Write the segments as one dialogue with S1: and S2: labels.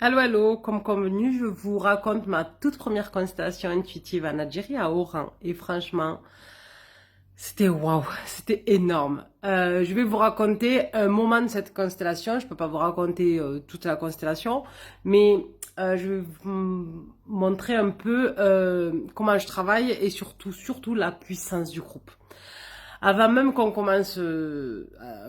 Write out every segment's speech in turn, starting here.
S1: Allô, allô, comme convenu, je vous raconte ma toute première constellation intuitive en Algérie, à Oran. Et franchement, c'était waouh, c'était énorme. Je vais vous raconter un moment de cette constellation. Je peux pas vous raconter toute la constellation, mais je vais vous montrer un peu comment je travaille et surtout la puissance du groupe. Avant même qu'on commence,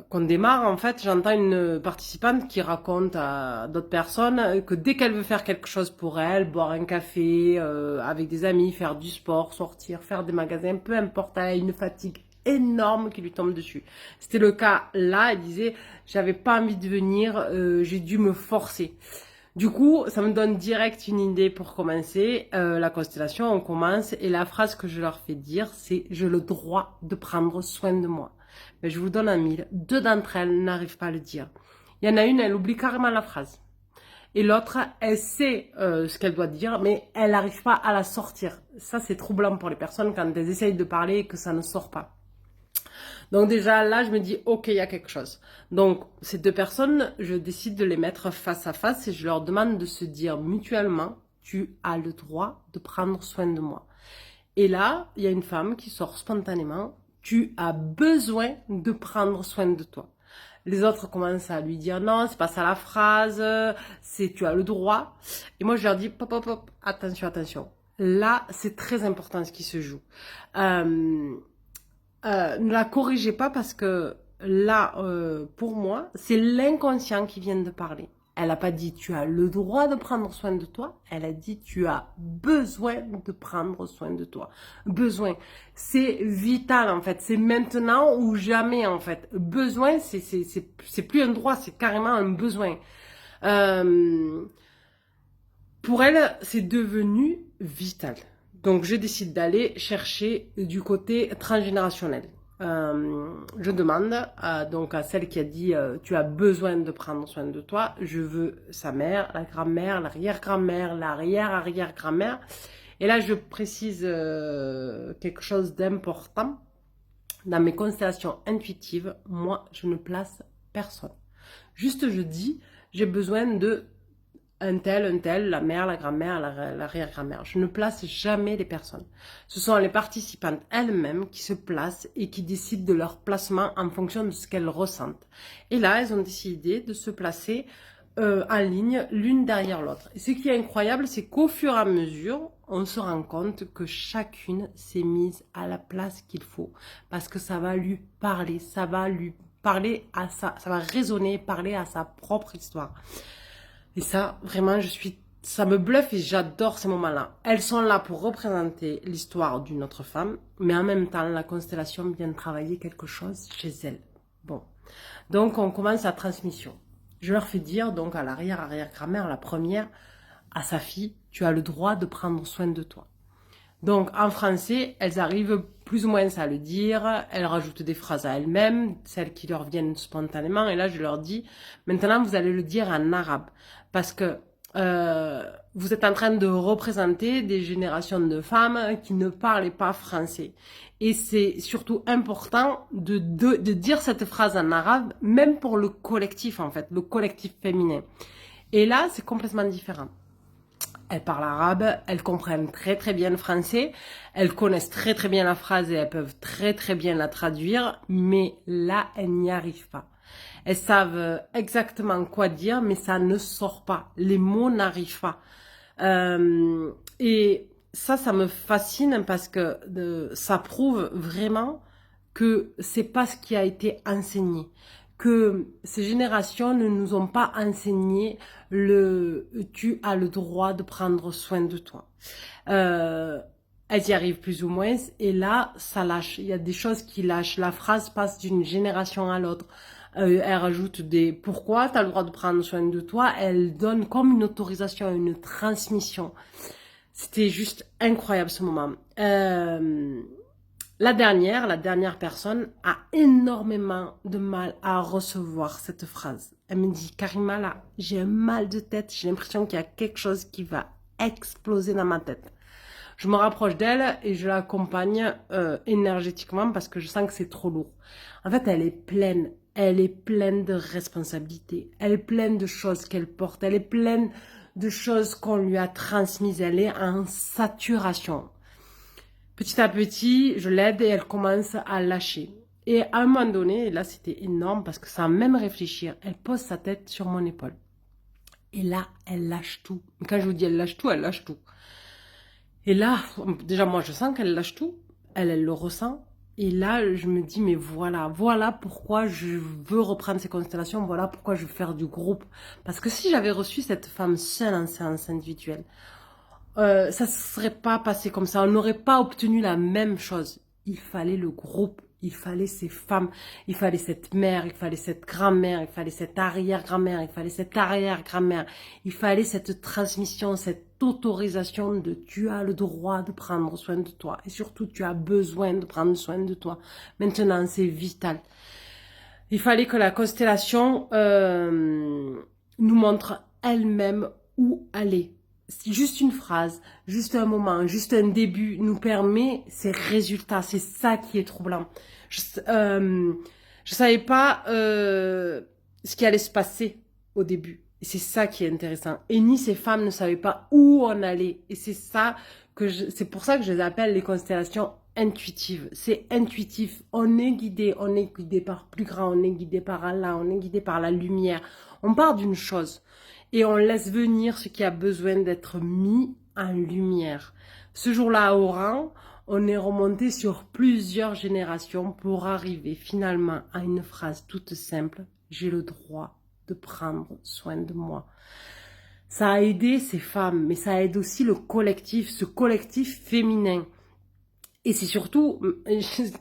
S1: qu'on démarre, en fait, j'entends une participante qui raconte à d'autres personnes que dès qu'elle veut faire quelque chose pour elle, boire un café avec des amis, faire du sport, sortir, faire des magasins, peu importe, elle a une fatigue énorme qui lui tombe dessus. C'était le cas là, elle disait, j'avais pas envie de venir, j'ai dû me forcer. Du coup, ça me donne direct une idée pour commencer. La constellation, on commence et la phrase que je leur fais dire, c'est j'ai le droit de prendre soin de moi. Mais je vous donne un mille. Deux d'entre elles n'arrivent pas à le dire. Il y en a une, elle oublie carrément la phrase. Et l'autre, elle sait ce qu'elle doit dire, mais elle n'arrive pas à la sortir. Ça, c'est troublant pour les personnes quand elles essayent de parler et que ça ne sort pas. Donc déjà là, je me dis, ok, il y a quelque chose. Donc ces deux personnes, je décide de les mettre face à face et je leur demande de se dire mutuellement, tu as le droit de prendre soin de moi. Et là, il y a une femme qui sort spontanément, tu as besoin de prendre soin de toi. Les autres commencent à lui dire non, c'est pas ça la phrase, c'est tu as le droit. Et moi je leur dis pop pop pop, attention attention. Là, c'est très important ce qui se joue. Euh, ne la corrigez pas parce que là, pour moi, c'est l'inconscient qui vient de parler. Elle n'a pas dit tu as le droit de prendre soin de toi. Elle a dit tu as besoin de prendre soin de toi. Besoin. C'est vital en fait. C'est maintenant ou jamais en fait. Besoin, c'est plus un droit, c'est carrément un besoin. Euh, pour elle, c'est devenu vital. Donc, je décide d'aller chercher du côté transgénérationnel. Je demande donc à celle qui a dit tu as besoin de prendre soin de toi. Je veux sa mère, la grand-mère, l'arrière-grand-mère, l'arrière-arrière-grand-mère. Et là, je précise quelque chose d'important. Dans mes constellations intuitives, moi, je ne place personne. Juste, je dis, j'ai besoin de un tel, la mère, la grand-mère, l'arrière-grand-mère. Je ne place jamais les personnes. Ce sont les participantes elles-mêmes qui se placent et qui décident de leur placement en fonction de ce qu'elles ressentent. Et là, elles ont décidé de se placer en ligne, l'une derrière l'autre. Et ce qui est incroyable, c'est qu'au fur et à mesure, on se rend compte que chacune s'est mise à la place qu'il faut. Parce que ça va lui parler, ça va lui parler à ça va résonner, parler à sa propre histoire. Et ça, vraiment, ça me bluffe et j'adore ces moments-là. Elles sont là pour représenter l'histoire d'une autre femme, mais en même temps, la constellation vient de travailler quelque chose chez elle. Bon. Donc, on commence la transmission. Je leur fais dire, donc, à l'arrière-arrière-grand-mère, la première, à sa fille, tu as le droit de prendre soin de toi. Donc, en français, elles arrivent plus ou moins à le dire. Elles rajoutent des phrases à elles-mêmes, celles qui leur viennent spontanément. Et là, je leur dis, maintenant, vous allez le dire en arabe. Parce que vous êtes en train de représenter des générations de femmes qui ne parlaient pas français. Et c'est surtout important de dire cette phrase en arabe, même pour le collectif, en fait, le collectif féminin. Et là, c'est complètement différent. Elles parlent arabe, elles comprennent très très bien le français, elles connaissent très très bien la phrase et elles peuvent très très bien la traduire, mais là, elles n'y arrivent pas. Elles savent exactement quoi dire, mais ça ne sort pas. Les mots n'arrivent pas. Et ça me fascine parce que ça prouve vraiment que c'est pas ce qui a été enseigné, que ces générations ne nous ont pas enseigné le tu as le droit de prendre soin de toi. Elles y arrivent plus ou moins et là ça lâche. Il y a des choses qui lâchent. La phrase passe d'une génération à l'autre. Elle rajoute des pourquoi tu as le droit de prendre soin de toi. Elle donne comme une autorisation, une transmission. C'était juste incroyable ce moment. La dernière personne a énormément de mal à recevoir cette phrase. Elle me dit, Karima, là, j'ai un mal de tête, j'ai l'impression qu'il y a quelque chose qui va exploser dans ma tête. Je me rapproche d'elle et je l'accompagne énergétiquement parce que je sens que c'est trop lourd. En fait, elle est pleine. elle est pleine de responsabilités. Elle est pleine de choses qu'elle porte. Elle est pleine de choses qu'on lui a transmises. Elle est en saturation. Petit à petit, je l'aide et elle commence à lâcher. Et à un moment donné, et là c'était énorme parce que sans même réfléchir, elle pose sa tête sur mon épaule. Et là, elle lâche tout. Quand je vous dis elle lâche tout, elle lâche tout. Et là, déjà moi je sens qu'elle lâche tout. Elle le ressent. Et là, je me dis, mais voilà pourquoi je veux reprendre ces constellations, voilà pourquoi je veux faire du groupe. Parce que si j'avais reçu cette femme seule en séance individuelle, ça ne serait pas passé comme ça. On n'aurait pas obtenu la même chose. Il fallait le groupe, il fallait ces femmes, il fallait cette mère, il fallait cette grand-mère, il fallait cette arrière-grand-mère, il fallait cette arrière-grand-mère. Il fallait cette transmission, cette autorisation de tu as le droit de prendre soin de toi. Et surtout, tu as besoin de prendre soin de toi. Maintenant, c'est vital. Il fallait que la constellation nous montre elle-même où aller. Juste une phrase, juste un moment, juste un début nous permet ces résultats. C'est ça qui est troublant. Je savais pas ce qui allait se passer au début. Et c'est ça qui est intéressant. Et ni ces femmes ne savaient pas où on allait. Et c'est ça c'est pour ça que je les appelle les constellations intuitives. C'est intuitif. On est guidé par plus grand, on est guidé par Allah, on est guidé par la lumière. On part d'une chose et on laisse venir ce qui a besoin d'être mis en lumière. Ce jour-là, à Oran, on est remonté sur plusieurs générations pour arriver finalement à une phrase toute simple. J'ai le droit de prendre soin de moi. Ça a aidé ces femmes, mais ça aide aussi le collectif, ce collectif féminin. Et c'est surtout,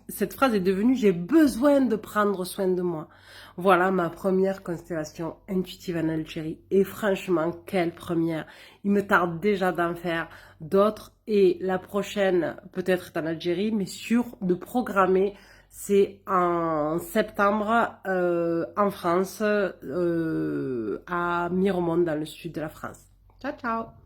S1: cette phrase est devenue « j'ai besoin de prendre soin de moi ». Voilà ma première constellation intuitive en Algérie. Et franchement, quelle première. Il me tarde déjà d'en faire d'autres. Et la prochaine, peut-être en Algérie, mais sûr de programmer. C'est en septembre en France, à Miremonde, dans le sud de la France. Ciao, ciao!